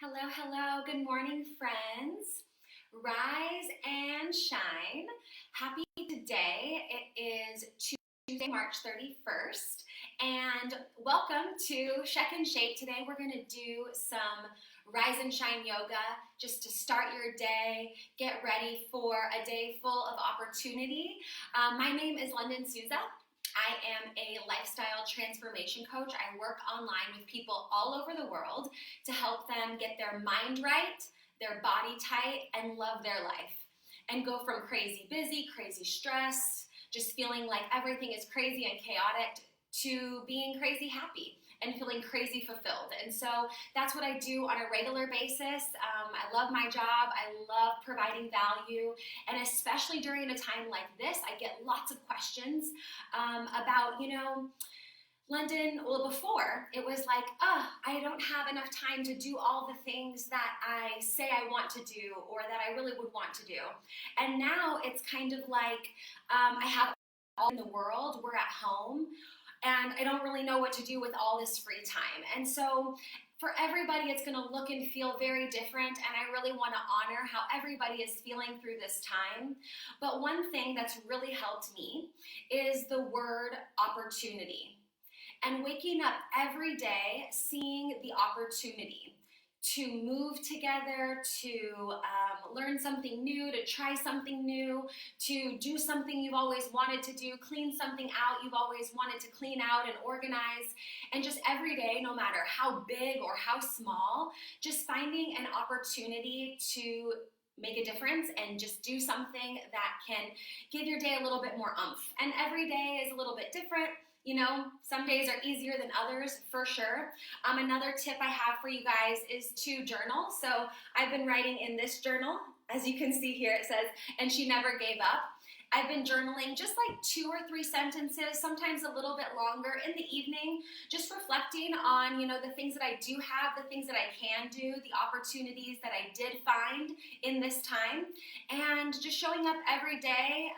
Hello, hello. Good morning, friends. Rise and shine. Happy today. It is Tuesday, March 31st, and welcome to Check and Shape. Today we're going to do some rise and shine yoga just to start your day, get ready for a day full of opportunity. My name is Lunden Souza. I am a lifestyle transformation coach. I work online with people all over the world to help them get their mind right, their body tight, and love their life. And go from crazy busy, crazy stress, just feeling like everything is crazy and chaotic, to being crazy happy and feeling crazy fulfilled. And so that's what I do on a regular basis. I love my job. I love providing value. And especially during a time like this, I get lots of questions about, London. Well, before it was like, I don't have enough time to do all the things that I say I want to do or that I really would want to do. And now it's kind of like I have all in the world. We're at home. And I don't really know what to do with all this free time. And so for everybody, it's going to look and feel very different. And I really want to honor how everybody is feeling through this time. But one thing that's really helped me is the word opportunity. And waking up every day, seeing the opportunity to move together, to learn something new, to try something new, to do something you've always wanted to do, clean something out you've always wanted to clean out and organize. And just every day, no matter how big or how small, just finding an opportunity to make a difference and just do something that can give your day a little bit more oomph. And every day is a little bit different. Some days are easier than others, for sure. Another tip I have for you guys is to journal. So I've been writing in this journal. As you can see here, it says, "And she never gave up." I've been journaling just like 2 or 3 sentences, sometimes a little bit longer in the evening, just reflecting on, the things that I do have, the things that I can do, the opportunities that I did find in this time, and just showing up every day,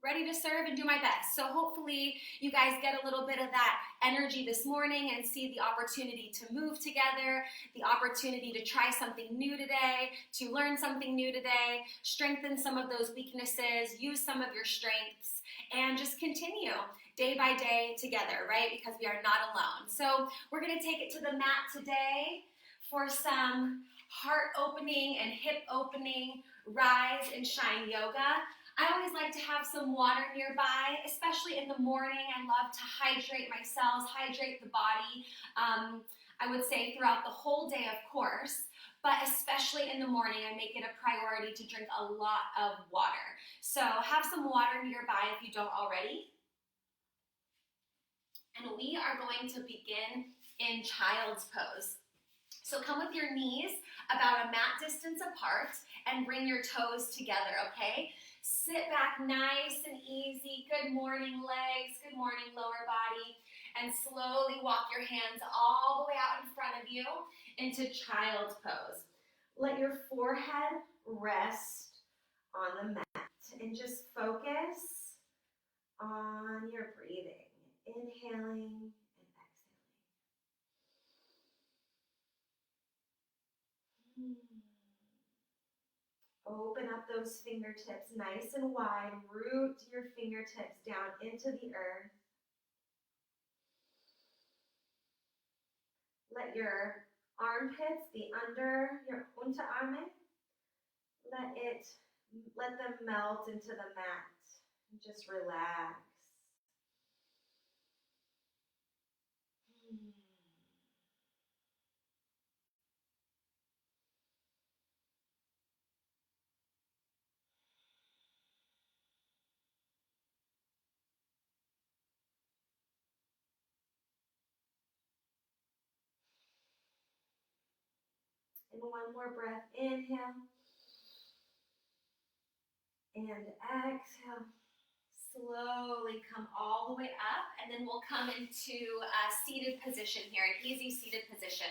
ready to serve and do my best. So hopefully you guys get a little bit of that energy this morning and see the opportunity to move together, the opportunity to try something new today, to learn something new today, strengthen some of those weaknesses, use some of your strengths, and just continue day by day together, right? Because we are not alone. So we're going to take it to the mat today for some heart opening and hip opening rise and shine yoga. I always like to have some water nearby, especially in the morning. I love to hydrate my cells, hydrate the body. I would say throughout the whole day, of course, but especially in the morning, I make it a priority to drink a lot of water. So have some water nearby if you don't already. And we are going to begin in child's pose. So come with your knees about a mat distance apart and bring your toes together, okay? Sit back nice and easy. Good morning, legs. Good morning, lower body. And slowly walk your hands all the way out in front of you into child's pose. Let your forehead rest on the mat and just focus on your breathing. Inhaling and exhaling. Open up those fingertips nice and wide. Root your fingertips down into the earth. Let your armpits be under your Unterarme. Let them melt into the mat. And just relax. And one more breath, inhale, and exhale. Slowly come all the way up, and then we'll come into a seated position here, an easy seated position.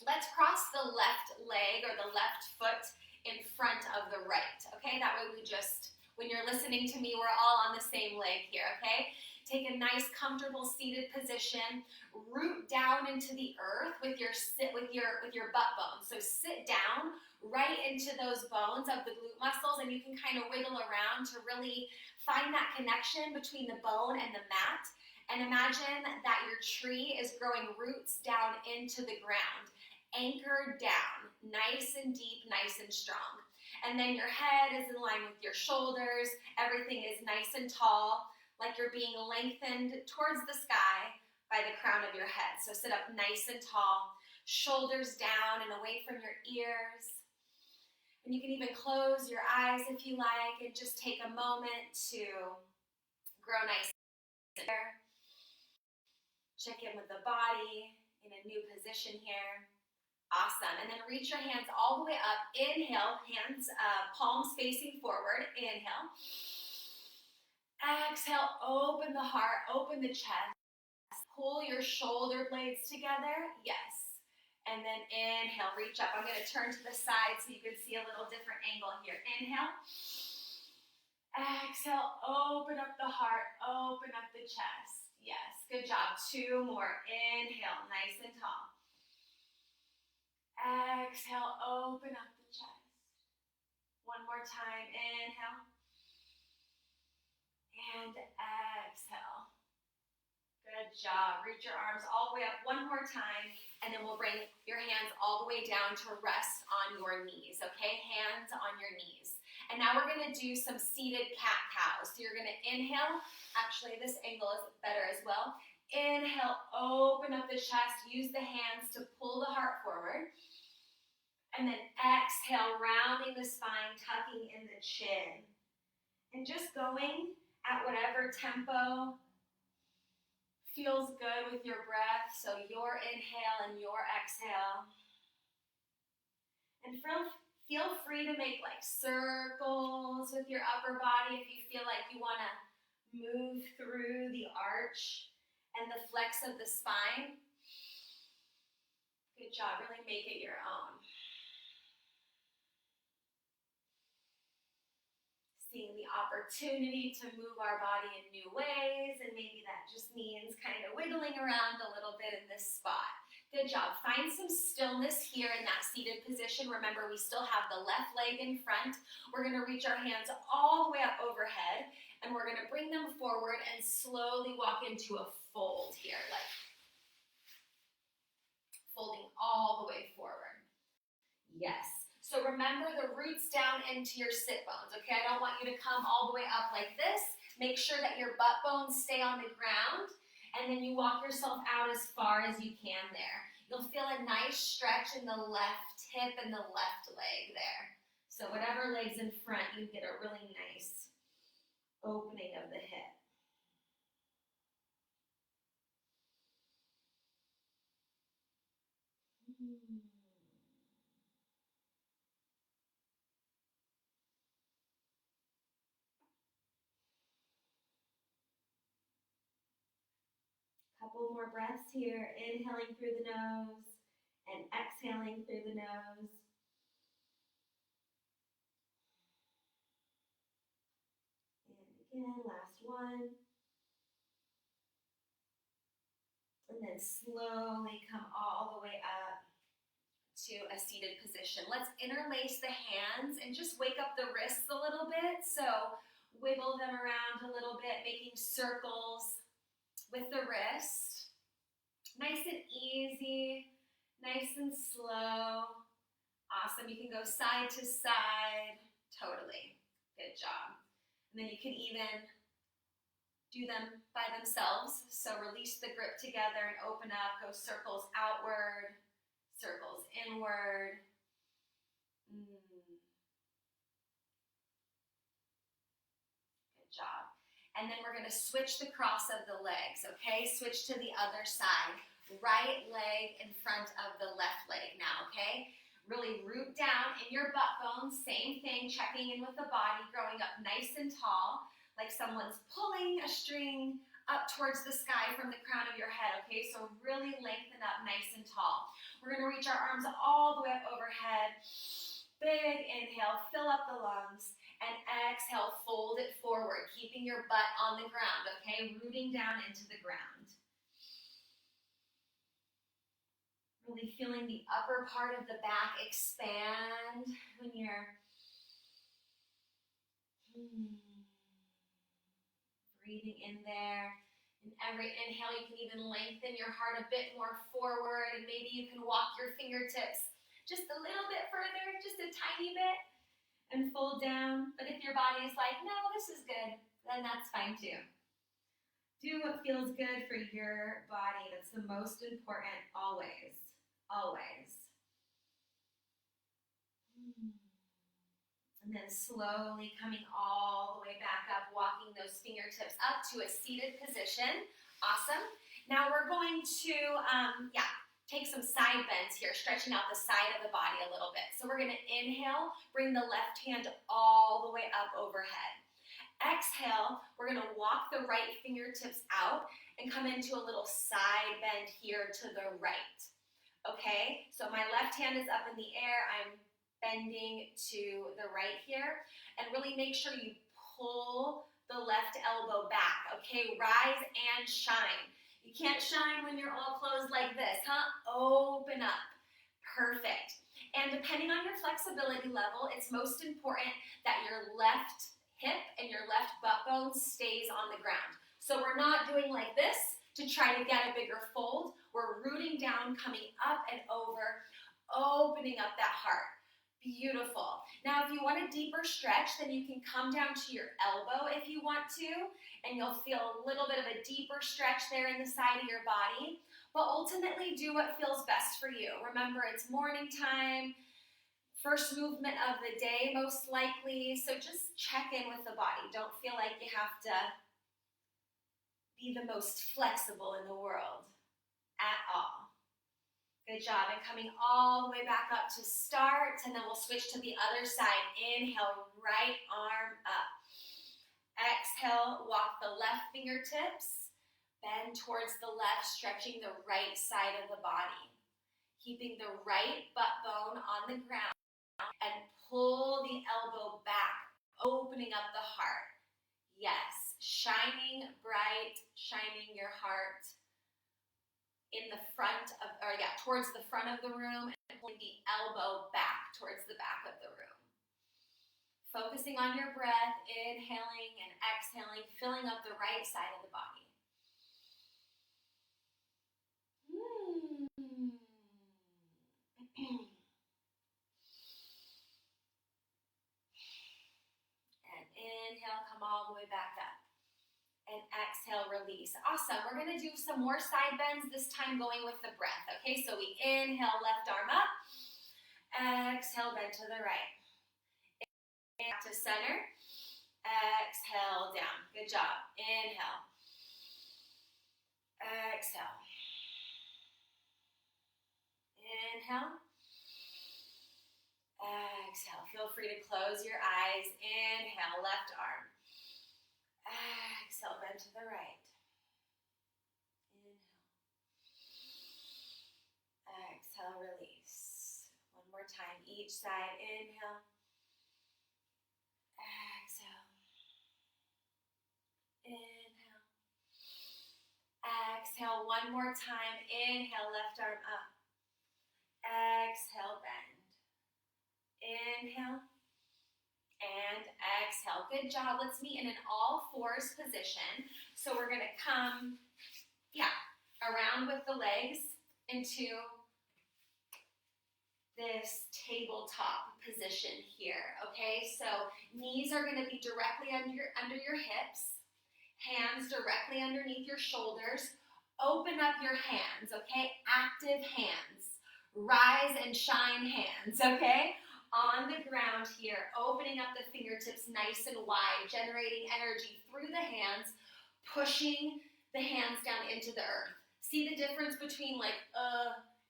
Let's cross the left leg or the left foot in front of the right, okay? That way when you're listening to me, we're all on the same leg here, okay? Take a nice, comfortable seated position. Root down into the earth with your butt bones. So sit down right into those bones of the glute muscles, and you can kind of wiggle around to really find that connection between the bone and the mat. And imagine that your tree is growing roots down into the ground, anchored down, nice and deep, nice and strong. And then your head is in line with your shoulders. Everything is nice and tall, like you're being lengthened towards the sky by the crown of your head. So sit up nice and tall, shoulders down and away from your ears. And you can even close your eyes if you like and just take a moment to grow nice there. Check in with the body in a new position here. Awesome. And then reach your hands all the way up. Inhale, hands, palms facing forward. Inhale. Exhale, open the heart, open the chest. Pull your shoulder blades together. Yes. And then inhale, reach up. I'm going to turn to the side so you can see a little different angle here. Inhale. Exhale, open up the heart, open up the chest. Yes, good job. 2 more. Inhale, nice and tall. Exhale, open up the chest. 1 more time. Inhale. And exhale. Good job. Reach your arms all the way up 1 more time, and then we'll bring your hands all the way down to rest on your knees, okay? Hands on your knees. And now we're going to do some seated cat-cows. So you're going to inhale. Actually, this angle is better as well. Inhale, open up the chest. Use the hands to pull the heart forward. And then exhale, rounding the spine, tucking in the chin. And just going at whatever tempo feels good with your breath. So your inhale and your exhale. And feel free to make like circles with your upper body if you feel like you want to move through the arch and the flex of the spine. Good job. Really make it your own. Seeing the opportunity to move our body in new ways, and maybe that just means kind of wiggling around a little bit in this spot. Good job. Find some stillness here in that seated position. Remember, we still have the left leg in front. We're going to reach our hands all the way up overhead, and we're going to bring them forward and slowly walk into a fold here, like folding all the way forward. Yes. So remember the roots down into your sit bones, okay? I don't want you to come all the way up like this. Make sure that your butt bones stay on the ground, and then you walk yourself out as far as you can there. You'll feel a nice stretch in the left hip and the left leg there. So whatever leg's in front, you get a really nice opening of the hip. Couple more breaths here, inhaling through the nose and exhaling through the nose. And again, last one. And then slowly come all the way up to a seated position. Let's interlace the hands and just wake up the wrists a little bit. So wiggle them around a little bit, making circles with the wrist. Nice and easy, nice and slow. Awesome. You can go side to side. Totally. Good job. And then you can even do them by themselves. So release the grip together and open up. Go circles outward, circles inward. Good job. And then we're going to switch the cross of the legs, okay? Switch to the other side. Right leg in front of the left leg now, okay? Really root down in your butt bones. Same thing, checking in with the body, growing up nice and tall, like someone's pulling a string up towards the sky from the crown of your head, okay? So really lengthen up nice and tall. We're going to reach our arms all the way up overhead Big inhale, fill up the lungs, and exhale, fold it forward, keeping your butt on the ground, okay? Rooting down into the ground. Really feeling the upper part of the back expand when you're breathing in there. In every inhale, you can even lengthen your heart a bit more forward, and maybe you can walk your fingertips just a little bit further, just a tiny bit, and fold down. But if your body is like, no, this is good, then that's fine too. Do what feels good for your body. That's the most important, always, always. And then slowly coming all the way back up, walking those fingertips up to a seated position. Awesome. Now we're going to, take some side bends here, stretching out the side of the body a little bit. So we're going to inhale, bring the left hand all the way up overhead. Exhale, we're going to walk the right fingertips out and come into a little side bend here to the right. Okay, so my left hand is up in the air. I'm bending to the right here. And really make sure you pull the left elbow back. Okay, rise and shine. You can't shine when you're all closed like this, huh? Open up. Perfect. And depending on your flexibility level, it's most important that your left hip and your left butt bone stays on the ground. So we're not doing like this to try to get a bigger fold. We're rooting down, coming up and over, opening up that heart. Beautiful. Now, if you want a deeper stretch, then you can come down to your elbow if you want to, and you'll feel a little bit of a deeper stretch there in the side of your body. But ultimately, do what feels best for you. Remember, it's morning time, first movement of the day, most likely. So just check in with the body. Don't feel like you have to be the most flexible in the world at all. Good job. And coming all the way back up to start, and then we'll switch to the other side. Inhale, right arm up. Exhale, walk the left fingertips. Bend towards the left, stretching the right side of the body. Keeping the right butt bone on the ground, and pull the elbow back, opening up the heart. Yes, shining bright, shining your heart in the front of, towards the front of the room, and pulling the elbow back towards the back of the room. Focusing on your breath, inhaling and exhaling, filling up the right side of the body. And inhale, come all the way back up. And exhale, release. Awesome. We're going to do some more side bends, this time going with the breath. Okay, so we inhale, left arm up. Exhale, bend to the right. Back to center. Exhale, down. Good job. Inhale. Exhale. Inhale. Exhale. Feel free to close your eyes. Inhale, left arm. Exhale, bend to the right. Inhale. Exhale, release. One more time, each side. Inhale. Exhale. Inhale. Exhale, one more time. Inhale, left arm up. Exhale, bend. Inhale. And exhale. Good job. Let's meet in an all fours position. So we're going to come, around with the legs into this tabletop position here. Okay, so knees are going to be directly under your hips. Hands directly underneath your shoulders. Open up your hands, okay? Active hands. Rise and shine hands, okay? On the ground here, opening up the fingertips nice and wide, generating energy through the hands, pushing the hands down into the earth. See the difference between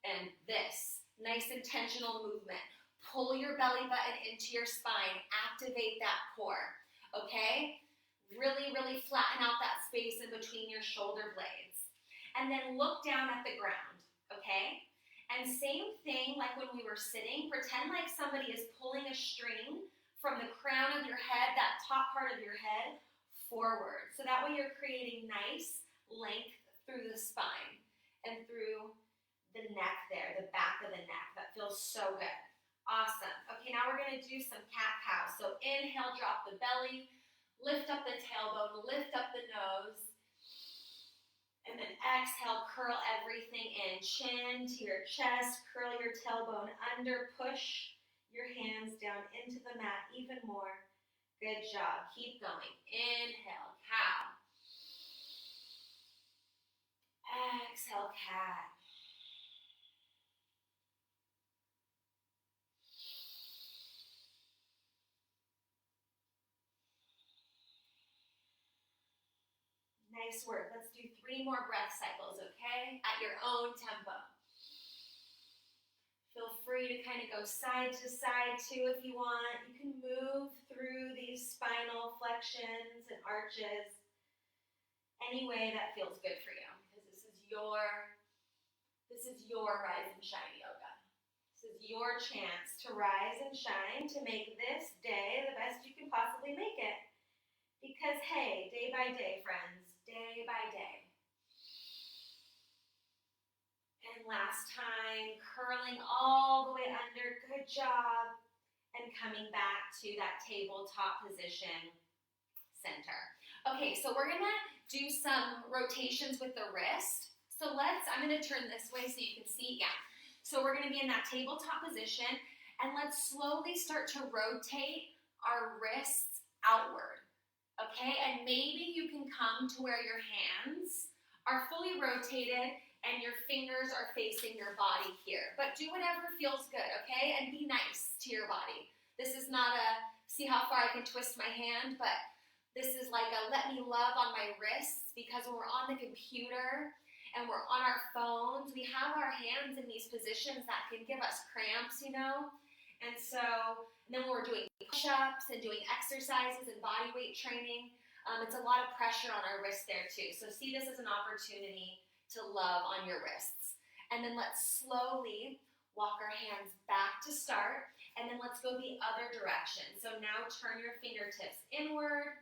and this. Nice intentional movement. Pull your belly button into your spine. Activate that core, okay? Really, really flatten out that space in between your shoulder blades. And then look down at the ground, okay? And same thing like when we were sitting, pretend like somebody is pulling a string from the crown of your head, that top part of your head, forward. So that way you're creating nice length through the spine and through the neck there, the back of the neck. That feels so good. Awesome. Okay, now we're going to do some cat-cow. So inhale, drop the belly, lift up the tailbone, lift up the nose. And then exhale, curl everything in. Chin to your chest, curl your tailbone under, push your hands down into the mat even more. Good job. Keep going. Inhale, cow. Exhale, cat. Nice work. Let's do 3 more breath cycles, okay? At your own tempo. Feel free to kind of go side to side too if you want. You can move through these spinal flexions and arches any way that feels good for you, because this is your rise and shine yoga. This is your chance to rise and shine, to make this day the best you can possibly make it. Because hey, day by day, friends, day by day. And last time, curling all the way under, good job. And coming back to that tabletop position, center. Okay, so we're gonna do some rotations with the wrist. So I'm gonna turn this way so you can see, yeah. So we're gonna be in that tabletop position, and let's slowly start to rotate our wrists outward. Okay, and maybe you can come to where your hands are fully rotated and your fingers are facing your body here. But do whatever feels good, okay? And be nice to your body. This is not a see how far I can twist my hand, but this is like a let me love on my wrists, because when we're on the computer and we're on our phones, we have our hands in these positions that can give us cramps, you know? And then when we're doing push-ups and doing exercises and body weight training, it's a lot of pressure on our wrists there too. So see this as an opportunity to love on your wrists. And then let's slowly walk our hands back to start, and then let's go the other direction. So now turn your fingertips inward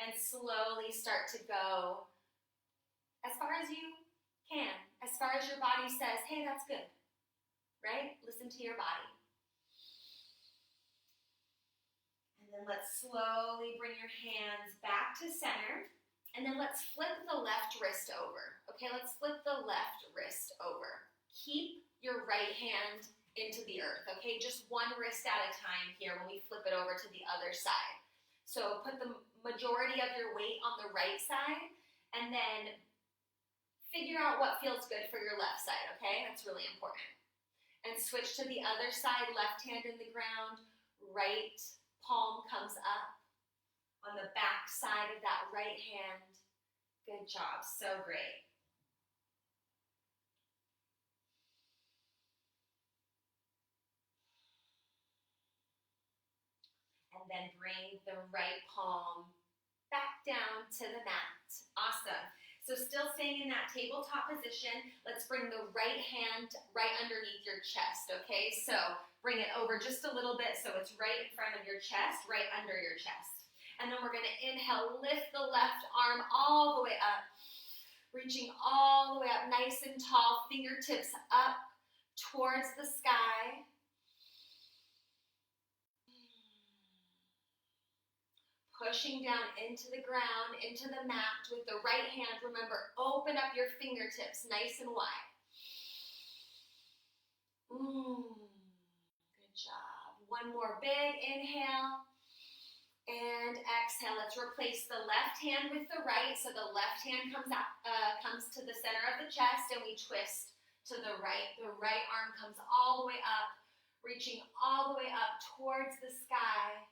and slowly start to go as far as you can, as far as your body says, hey, that's good, right? Listen to your body. And then let's slowly bring your hands back to center. And then let's flip the left wrist over. Okay, let's flip the left wrist over. Keep your right hand into the earth, okay? Just one wrist at a time here when we flip it over to the other side. So put the majority of your weight on the right side, and then figure out what feels good for your left side, okay? That's really important. And switch to the other side, left hand in the ground, right palm comes up. On the back side of that right hand. Good job, so great. And then bring the right palm back down to the mat. Awesome. So still staying in that tabletop position, let's bring the right hand right underneath your chest, okay? So bring it over just a little bit so it's right in front of your chest, right under your chest. And then we're going to inhale, lift the left arm all the way up, reaching all the way up nice and tall, fingertips up towards the sky. Pushing down into the ground, into the mat with the right hand. Remember, open up your fingertips nice and wide. Good job. One more big inhale. And exhale. Let's replace the left hand with the right. So the left hand comes to the center of the chest, and we twist to the right. The right arm comes all the way up, reaching all the way up towards the sky.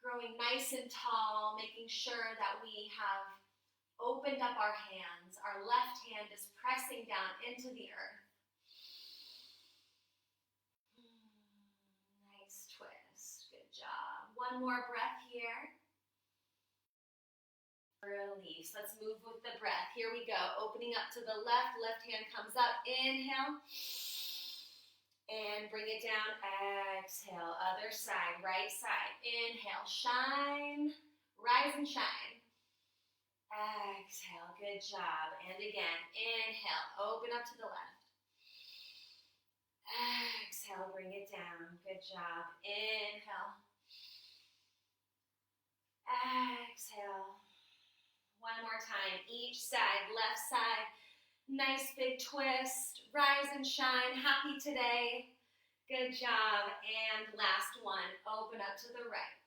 Growing nice and tall, making sure that we have opened up our hands. Our left hand is pressing down into the earth. Nice twist. Good job. One more breath here. release. Let's move with the breath. Here we go. Opening up to the left. Left hand comes up. Inhale. And bring it down. Exhale. Other side. Right side. Inhale. Shine. Rise and shine. Exhale. Good job. And again. Inhale. Open up to the left. Exhale. Bring it down. Good job. Inhale. Exhale. One more time. Each side. Left side. Nice big twist. Rise and shine. Happy today. Good job. And last one. Open up to the right.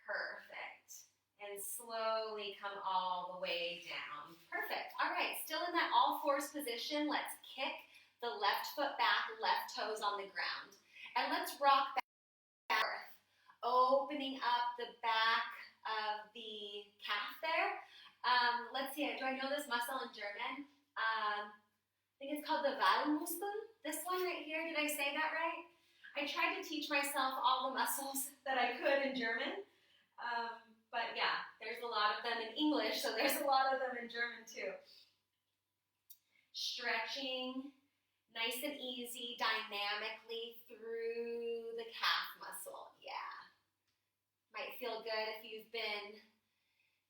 Perfect. And slowly come all the way down. Perfect. All right. Still in that all fours position. Let's kick the left foot back, left toes on the ground. And let's rock back. Opening up the back of the calf there. Let's see, do I know this muscle in German? I think it's called the Wadenmuskel. This one right here, did I say that right? I tried to teach myself all the muscles that I could in German. But yeah, there's a lot of them in English, so there's a lot of them in German too. Stretching, nice and easy, dynamically through the calf muscle. Yeah. Might feel good if you've been,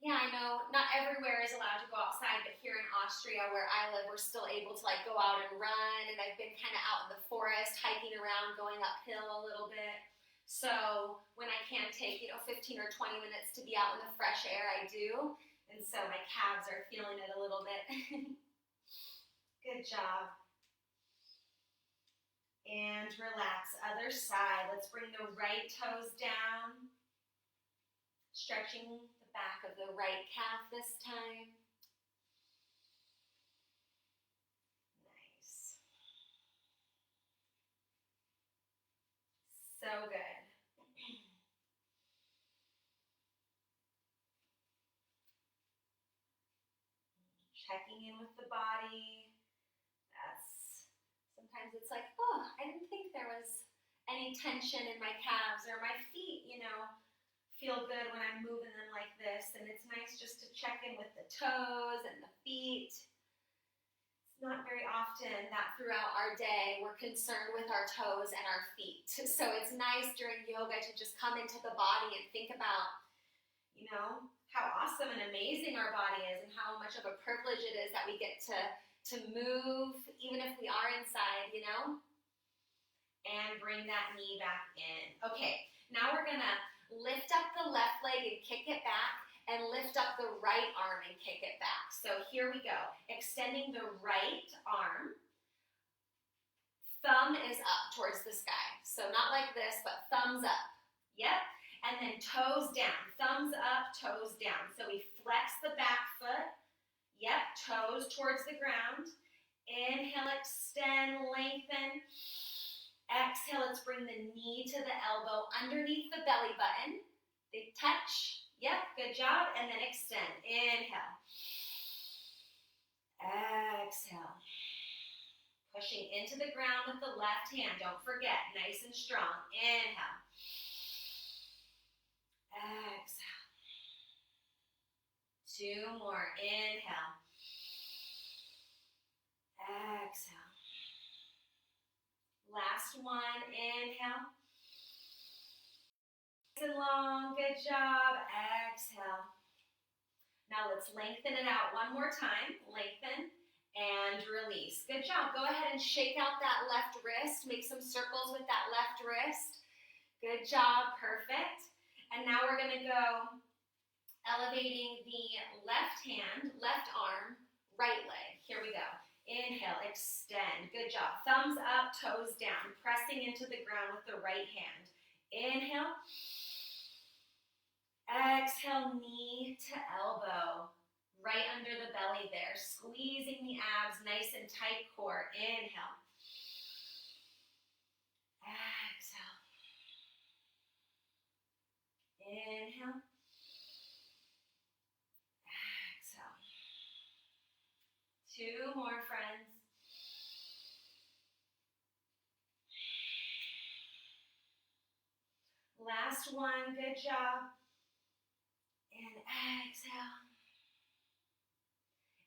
I know not everywhere is allowed to go outside, but here in Austria where I live, we're still able to like go out and run, and I've been kind of out in the forest, hiking around, going uphill a little bit. So when I can take, 15 or 20 minutes to be out in the fresh air, I do. And so my calves are feeling it a little bit. Good job. And relax. Other side. Let's bring the right toes down. Stretching the back of the right calf this time. Nice. So good. Checking in with the body. Sometimes it's like, oh, I didn't think there was any tension in my calves or my feet, feel good when I'm moving them like this. And it's nice just to check in with the toes and the feet. It's not very often that throughout our day we're concerned with our toes and our feet. So it's nice during yoga to just come into the body and think about, how awesome and amazing our body is and how much of a privilege it is that we get to move even if we are inside, and bring that knee back in. Okay, now we're gonna lift up the left leg and kick it back, and lift up the right arm and kick it back. So here we go. Extending the right arm. Thumb is up towards the sky. So not like this, but thumbs up. Yep. And then toes down. Thumbs up, toes down. So we flex the back foot. Yep. Toes towards the ground. Inhale, extend, lengthen. Exhale, let's bring the knee to the elbow underneath the belly button. They touch. Yep, good job. And then extend. Inhale. Exhale. Pushing into the ground with the left hand. Don't forget, nice and strong. Inhale. Exhale. 2 more. Inhale. Exhale. Last one, inhale. Nice and long, good job. Exhale. Now let's lengthen it out one more time. Lengthen and release. Good job. Go ahead and shake out that left wrist. Make some circles with that left wrist. Good job, perfect. And now we're gonna go elevating the left hand, left arm, right leg. Here we go. Inhale, extend. Good job. Thumbs up, toes down. Pressing into the ground with the right hand. Inhale. Exhale, knee to elbow. Right under the belly there. Squeezing the abs, nice and tight core. Inhale. Exhale. Inhale. Exhale. 2 more, friends. Last one, good job. And exhale.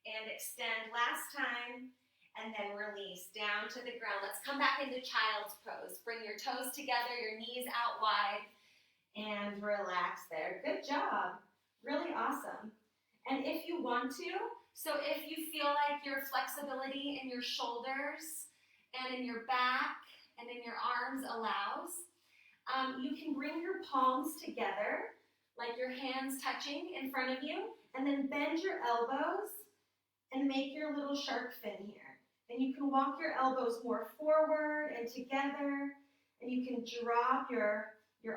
And extend last time. And then release down to the ground. Let's come back into child's pose. Bring your toes together, your knees out wide. And relax there. Good job. Really awesome. And if you want to, so if you feel like your flexibility in your shoulders and in your back and in your arms allows, you can bring your palms together, like your hands touching in front of you, and then bend your elbows and make your little shark fin here. And you can walk your elbows more forward and together, and you can drop your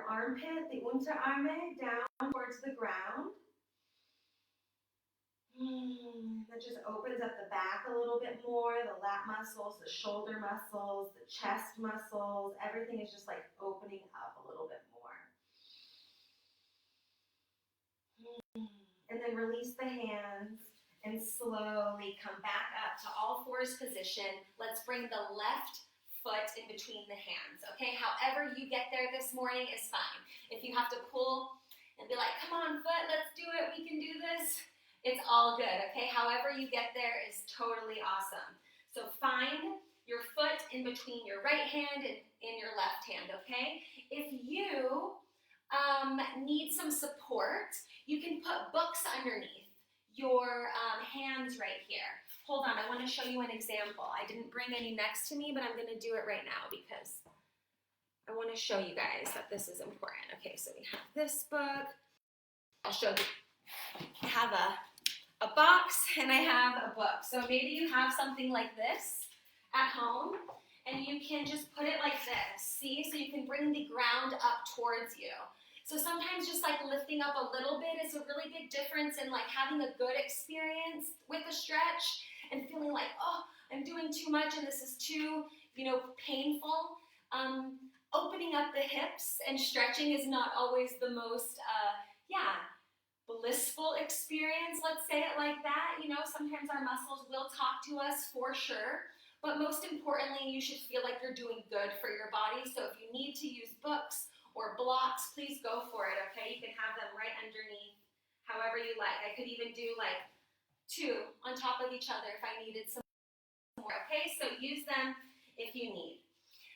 armpit, the Unterarme, down towards the ground. That just opens up the back a little bit more, the lat muscles, the shoulder muscles, the chest muscles, everything is just like opening up a little bit more. And then release the hands and slowly come back up to all fours position. Let's bring the left foot in between the hands, okay? However you get there this morning is fine. If you have to pull and be like, come on foot, let's do it, we can do this, it's all good, okay? However you get there is totally awesome. So find your foot in between your right hand and your left hand, okay? If you need some support, you can put books underneath your hands right here. Hold on, I want to show you an example. I didn't bring any next to me, but I'm going to do it right now because I want to show you guys that this is important. Okay, so we have this book. I'll show you. I have a box and I have a book. So maybe you have something like this at home and you can just put it like this. See? So you can bring the ground up towards you. So sometimes just like lifting up a little bit is a really big difference in like having a good experience with a stretch and feeling like, oh, I'm doing too much and this is too, painful. Opening up the hips and stretching is not always the most, blissful experience, let's say it like that. Sometimes our muscles will talk to us for sure, but most importantly, you should feel like you're doing good for your body. So if you need to use books or blocks, please go for it, okay? You can have them right underneath, however you like. I could even do like 2 on top of each other if I needed some more, okay? So use them if you need.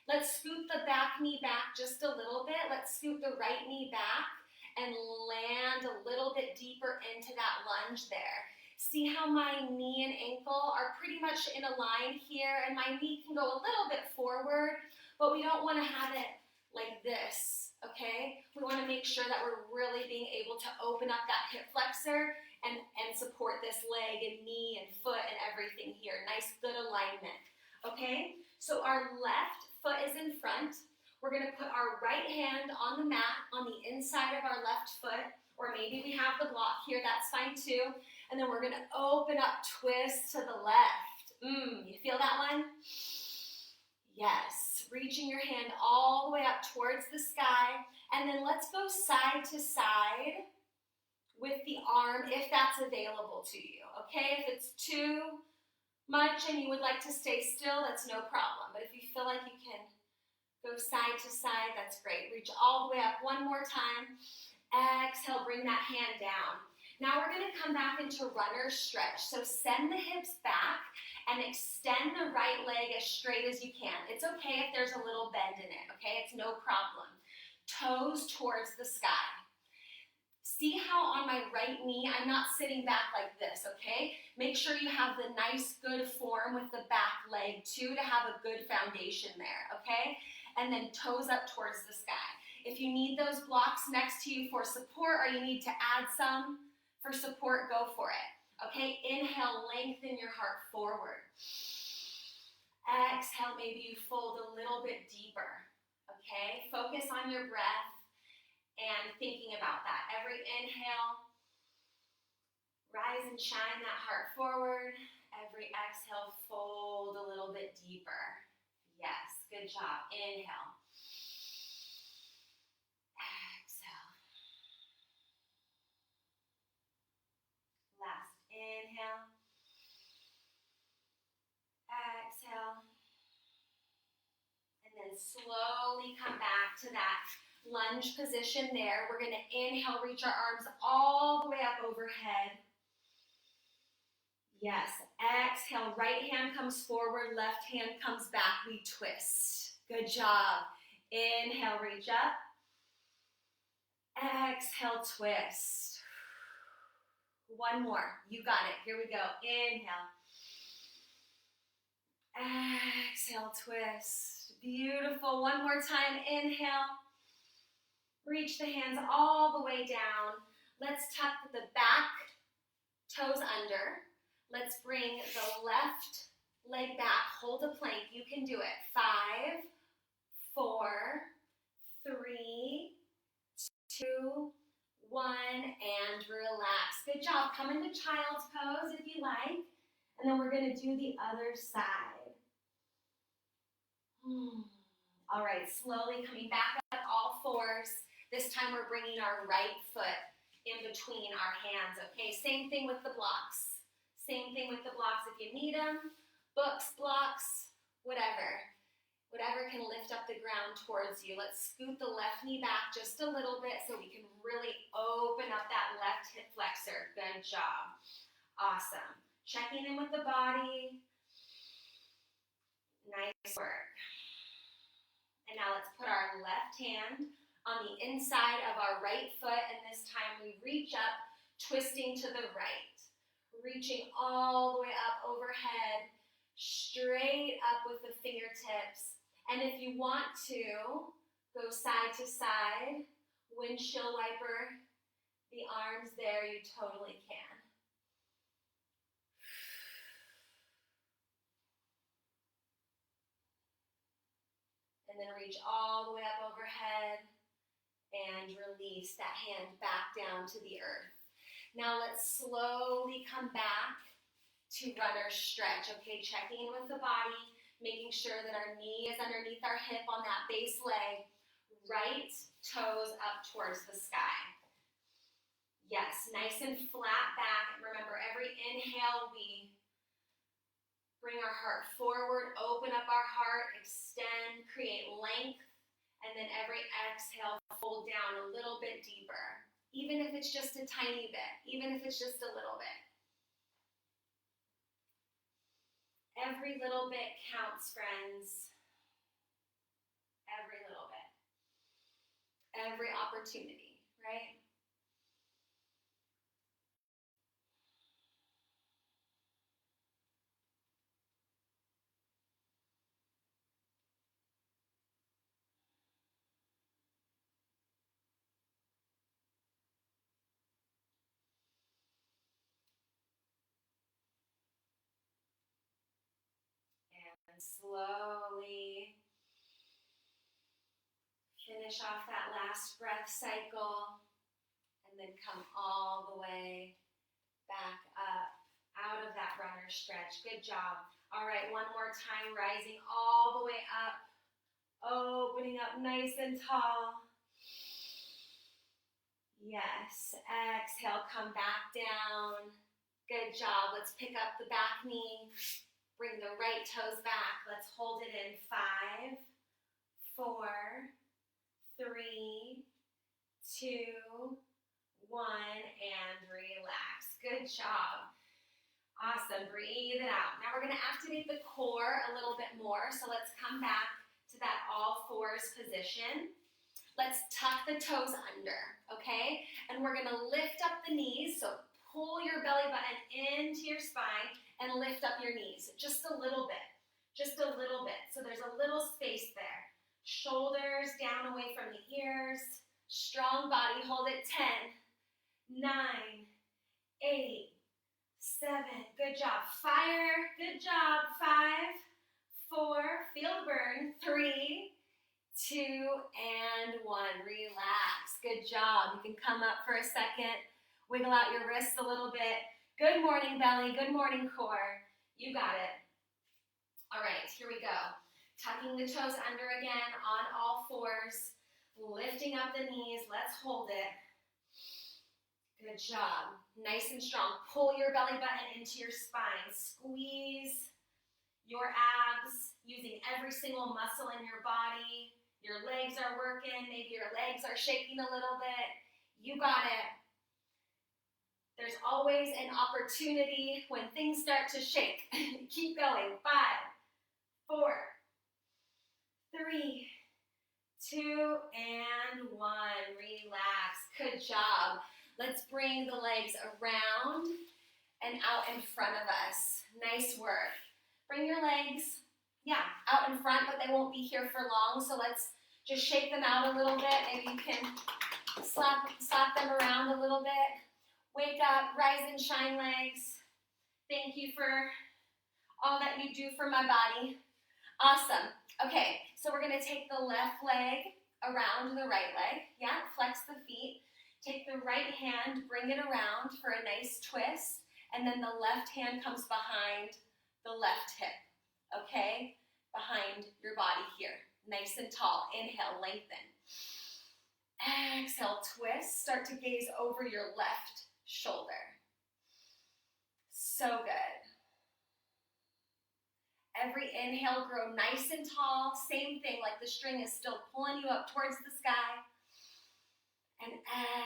Let's scoot the back knee back just a little bit. Let's scoot the right knee back and land a little bit deeper into that lunge there. See how my knee and ankle are pretty much in a line here, and my knee can go a little bit forward, but we don't want to have it like this, okay? We want to make sure that we're really being able to open up that hip flexor and support this leg and knee and foot and everything here. Nice, good alignment, okay? So our left foot is in front. We're going to put our right hand on the mat on the inside of our left foot, or maybe we have the block here, that's fine too. And then we're going to open up, twist to the left. You feel that one? Yes. Reaching your hand all the way up towards the sky. And then let's go side to side with the arm if that's available to you, okay? If it's too much and you would like to stay still, that's no problem. But if you feel like you can go side to side, that's great. Reach all the way up one more time. Exhale, bring that hand down. Now we're going to come back into runner's stretch. So send the hips back and extend the right leg as straight as you can. It's okay if there's a little bend in it, okay? It's no problem. Toes towards the sky. See how on my right knee, I'm not sitting back like this, okay? Make sure you have the nice, good form with the back leg too to have a good foundation there, okay? And then toes up towards the sky. If you need those blocks next to you for support or you need to add some for support, go for it. Okay, inhale, lengthen your heart forward. Exhale, maybe you fold a little bit deeper. Okay, focus on your breath and thinking about that. Every inhale, rise and shine that heart forward. Every exhale, fold a little bit deeper. Yes, good job. Inhale. Exhale. Last inhale. Exhale. And then slowly come back to that lunge position there. We're gonna inhale, reach our arms all the way up overhead. Yes, exhale, right hand comes forward, left hand comes back, we twist. Good job. Inhale, reach up. Exhale, twist. One more, you got it, here we go. Inhale. Exhale, twist. Beautiful, one more time, inhale. Reach the hands all the way down. Let's tuck the back toes under. Let's bring the left leg back. Hold a plank. You can do it. 5, 4, 3, 2, 1, and relax. Good job. Come into child's pose if you like. And then we're going to do the other side. All right, slowly coming back up all fours. This time we're bringing our right foot in between our hands, okay? Same thing with the blocks. Same thing with the blocks if you need them. Books, blocks, whatever. Whatever can lift up the ground towards you. Let's scoot the left knee back just a little bit so we can really open up that left hip flexor. Good job. Awesome. Checking in with the body. Nice work. And now let's put our left hand on the inside of our right foot, and this time we reach up, twisting to the right. Reaching all the way up overhead, straight up with the fingertips. And if you want to, go side to side, windshield wiper, the arms there, you totally can. And then reach all the way up overhead and release that hand back down to the earth. Now let's slowly come back to runner's stretch, okay? Checking in with the body, making sure that our knee is underneath our hip on that base leg, right toes up towards the sky. Yes, nice and flat back. Remember, every inhale, we bring our heart forward, open up our heart, extend, create length, and then every exhale, fold down a little bit deeper. Even if it's just a tiny bit, even if it's just a little bit. Every little bit counts, friends. Every little bit. Every opportunity, right? And slowly finish off that last breath cycle and then come all the way back up out of that runner stretch. Good job. All right, one more time, rising all the way up, opening up nice and tall. Yes, exhale, come back down. Good job. Let's pick up the back knee. Bring the right toes back. Let's hold it in 5, 4, 3, 2, 1, and relax. Good job. Awesome. Breathe it out. Now we're going to activate the core a little bit more. So let's come back to that all fours position. Let's tuck the toes under, okay? And we're going to lift up the knees. So pull your belly button into your spine and lift up your knees, just a little bit, just a little bit. So there's a little space there. Shoulders down away from the ears, strong body, hold it, 10, 9, 8, 7, good job. Fire, good job, 5, 4, feel the burn, 3, 2, and 1, relax, good job. You can come up for a second, wiggle out your wrists a little bit. Good morning, belly. Good morning, core. You got it. All right, here we go. Tucking the toes under again on all fours. Lifting up the knees. Let's hold it. Good job. Nice and strong. Pull your belly button into your spine. Squeeze your abs using every single muscle in your body. Your legs are working, maybe your legs are shaking a little bit. You got it. There's always an opportunity when things start to shake. Keep going. 5, 4, 3, 2, and 1. Relax. Good job. Let's bring the legs around and out in front of us. Nice work. Bring your legs, out in front, but they won't be here for long, so let's just shake them out a little bit. Maybe you can slap them around a little bit. Wake up, rise and shine legs. Thank you for all that you do for my body. Awesome. Okay, so we're going to take the left leg around the right leg. Yeah, flex the feet. Take the right hand, bring it around for a nice twist, and then the left hand comes behind the left hip, okay? Behind your body here, nice and tall. Inhale, lengthen. Exhale, twist. Start to gaze over your left shoulder. So good. Every inhale, grow nice and tall. Same thing, like the string is still pulling you up towards the sky. And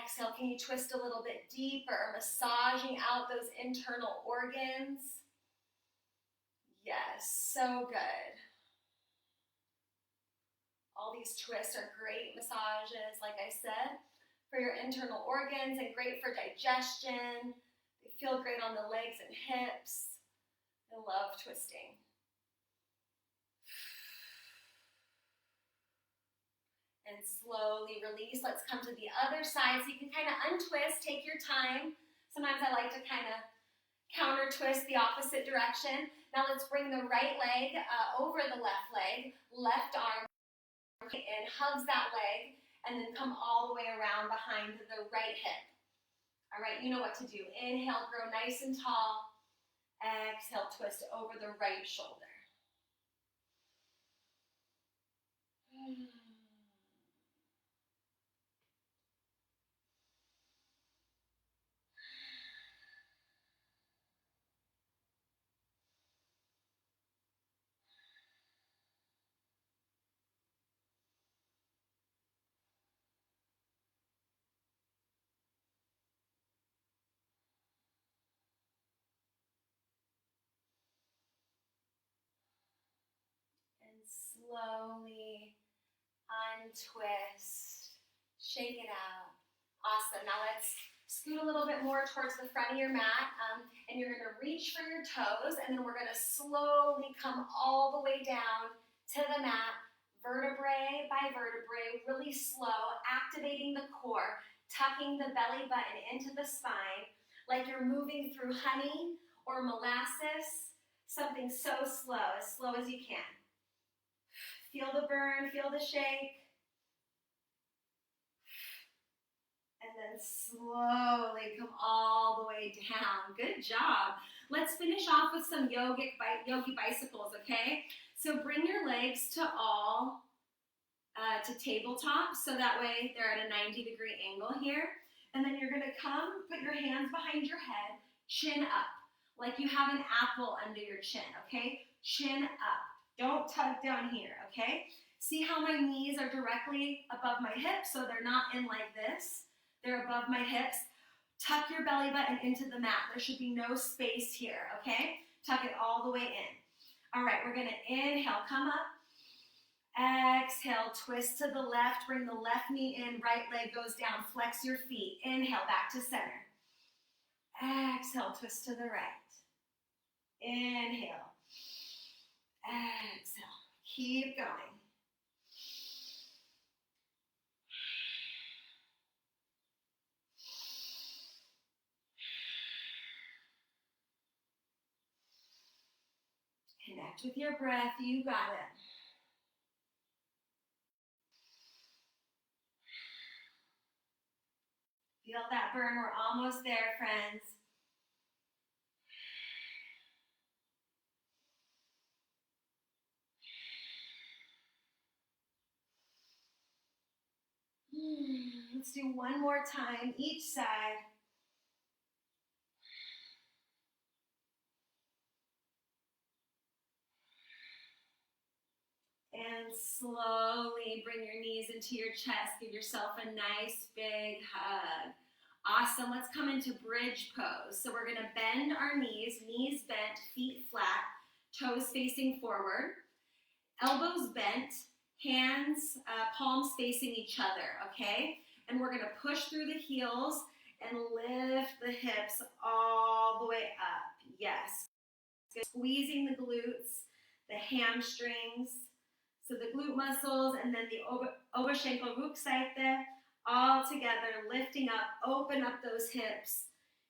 exhale, can you twist a little bit deeper, massaging out those internal organs? Yes, so good. All these twists are great massages, like I said, for your internal organs and great for digestion. They feel great on the legs and hips. I love twisting. And slowly release. Let's come to the other side. So you can kind of untwist, take your time. Sometimes I like to kind of counter twist the opposite direction. Now let's bring the right leg over the left leg. Left arm in, hugs that leg, and then come all the way around behind the right hip. All right, you know what to do. Inhale, grow nice and tall. Exhale, twist over the right shoulder. And slowly untwist, shake it out. Awesome. Now let's scoot a little bit more towards the front of your mat, and you're going to reach for your toes, and then we're going to slowly come all the way down to the mat, vertebrae by vertebrae, really slow, activating the core, tucking the belly button into the spine, like you're moving through honey or molasses, something so slow as you can. Feel the burn, feel the shake. And then slowly come all the way down. Good job. Let's finish off with some Yogi Bicycles, okay? So bring your legs to tabletop, so that way they're at a 90-degree angle here. And then you're gonna come, put your hands behind your head, chin up, like you have an apple under your chin, okay? Chin up. Don't tug down here, okay? See how my knees are directly above my hips, so they're not in like this. They're above my hips. Tuck your belly button into the mat. There should be no space here, okay? Tuck it all the way in. All right, we're gonna inhale, come up. Exhale, twist to the left, bring the left knee in, right leg goes down, flex your feet. Inhale, back to center. Exhale, twist to the right. Inhale. Exhale. Keep going. Connect with your breath. You got it. Feel that burn. We're almost there, friends. Let's do one more time, each side. And slowly bring your knees into your chest. Give yourself a nice big hug. Awesome. Let's come into bridge pose. So we're going to bend our knees bent, feet flat, toes facing forward, elbows bent, hands, palms facing each other, okay? And we're going to push through the heels and lift the hips all the way up. Yes. Squeezing the glutes, the hamstrings, so the glute muscles, and then the Oberschenkelrückseite, all together, lifting up, open up those hips.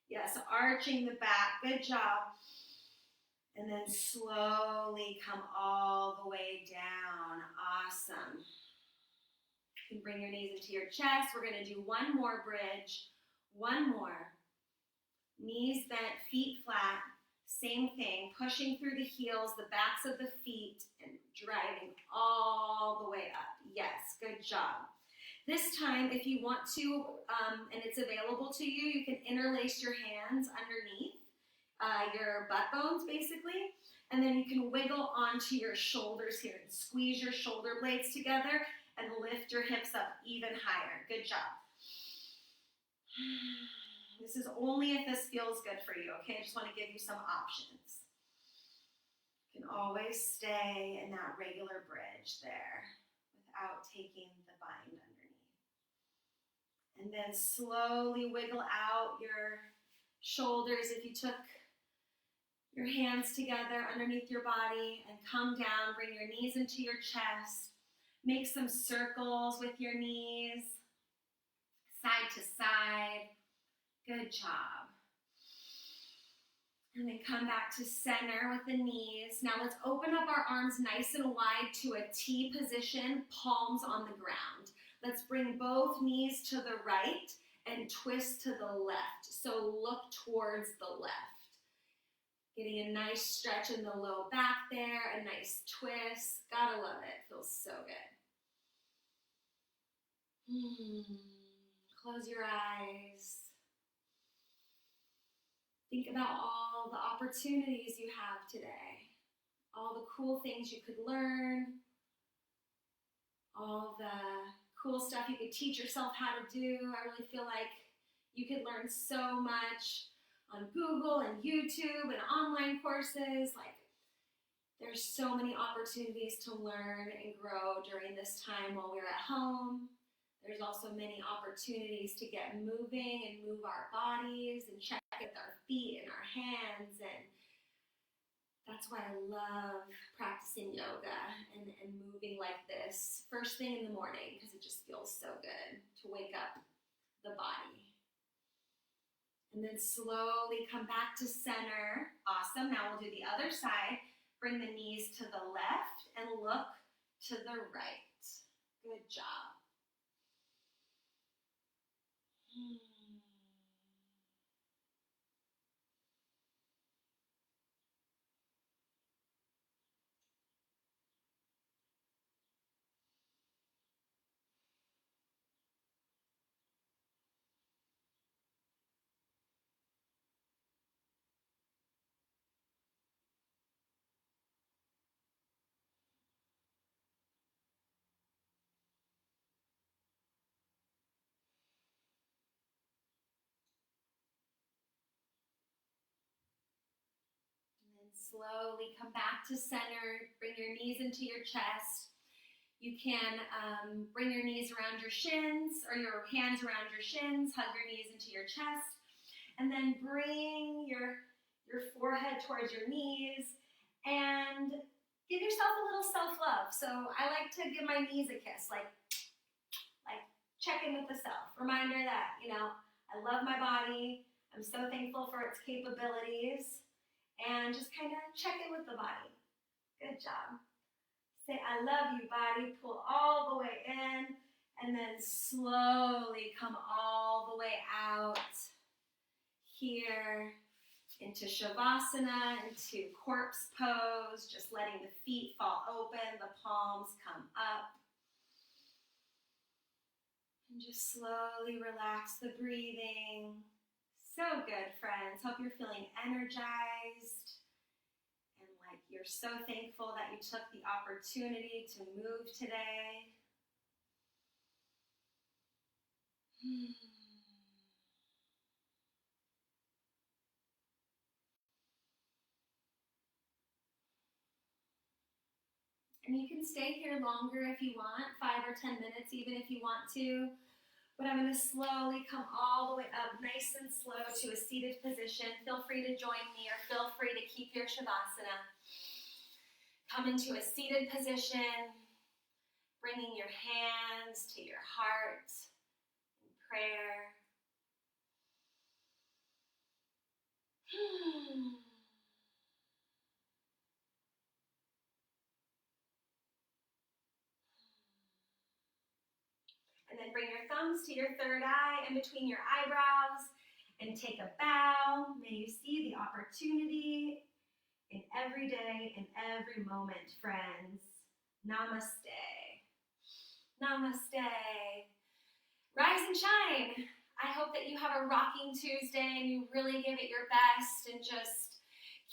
Yes, arching the back, good job. And then slowly come all the way down, awesome. You can bring your knees into your chest. We're gonna do one more bridge, one more. Knees bent, feet flat. Same thing, pushing through the heels, the backs of the feet, and driving all the way up. Yes, good job. This time, if you want to, and it's available to you, you can interlace your hands underneath your butt bones, basically, and then you can wiggle onto your shoulders here and squeeze your shoulder blades together and lift your hips up even higher. Good job. This is only if this feels good for you, okay? I just want to give you some options. You can always stay in that regular bridge there without taking the bind underneath. And then slowly wiggle out your shoulders if you took your hands together underneath your body and come down, bring your knees into your chest. Make some circles with your knees, side to side. Good job. And then come back to center with the knees. Now let's open up our arms nice and wide to a T position, palms on the ground. Let's bring both knees to the right and twist to the left. So look towards the left. Getting a nice stretch in the low back there, a nice twist. Gotta love it, feels so good. Close your eyes. Think about all the opportunities you have today, all the cool things you could learn, all the cool stuff you could teach yourself how to do. I really feel like you could learn so much on Google and YouTube and online courses. Like, there's so many opportunities to learn and grow during this time while we're at home. There's also many opportunities to get moving and move our bodies and check with our feet and our hands. And that's why I love practicing yoga and moving like this first thing in the morning, because it just feels so good to wake up the body. And then slowly come back to center. Awesome. Now we'll do the other side. Bring the knees to the left and look to the right. Good job. Slowly come back to center, bring your knees into your chest. You can bring your knees around your shins or your hands around your shins, hug your knees into your chest, and then bring your forehead towards your knees and give yourself a little self-love. So I like to give my knees a kiss, like check in with the self. Reminder that, I love my body. I'm so thankful for its capabilities. And just kind of check in with the body. Good job. Say, I love you, body. Pull all the way in. And then slowly come all the way out. Here into Shavasana, into corpse pose. Just letting the feet fall open. The palms come up. And just slowly relax the breathing. So good, friends. Hope you're feeling energized and like you're so thankful that you took the opportunity to move today. And you can stay here longer if you want, 5 or 10 minutes even if you want to. But I'm going to slowly come all the way up, nice and slow, to a seated position. Feel free to join me, or feel free to keep your Shavasana. Come into a seated position, bringing your hands to your heart in prayer. And then bring your thumbs to your third eye in between your eyebrows and take a bow. May you see the opportunity in every day, in every moment, friends. Namaste. Namaste. Rise and shine. I hope that you have a rocking Tuesday and you really give it your best and just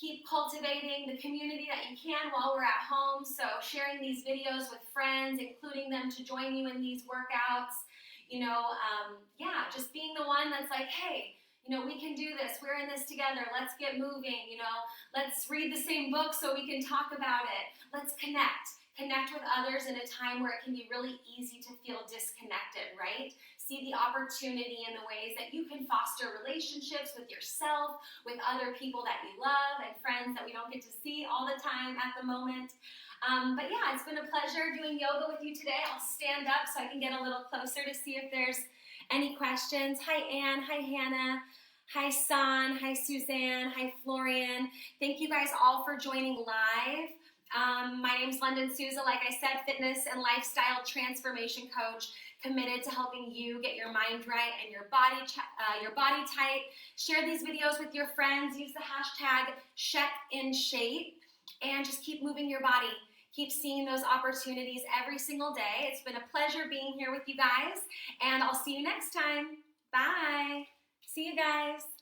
keep cultivating the community that you can while we're at home. So sharing these videos with friends, including them to join you in these workouts, just being the one that's like, hey, we can do this. We're in this together. Let's get moving. Let's read the same book so we can talk about it. Let's connect. Connect with others in a time where it can be really easy to feel disconnected, right? See the opportunity in the ways that you can foster relationships with yourself, with other people that you love, and friends that we don't get to see all the time at the moment. But yeah, it's been a pleasure doing yoga with you today. I'll stand up so I can get a little closer to see if there's any questions. Hi, Anne. Hi, Hannah. Hi, San. Hi, Suzanne. Hi, Florian. Thank you guys all for joining live. My name's Lunden Souza, like I said, fitness and lifestyle transformation coach, committed to helping you get your mind right and your body tight. Share these videos with your friends. Use the hashtag #ScheckInShape, and just keep moving your body. Keep seeing those opportunities every single day. It's been a pleasure being here with you guys, and I'll see you next time. Bye. See you guys.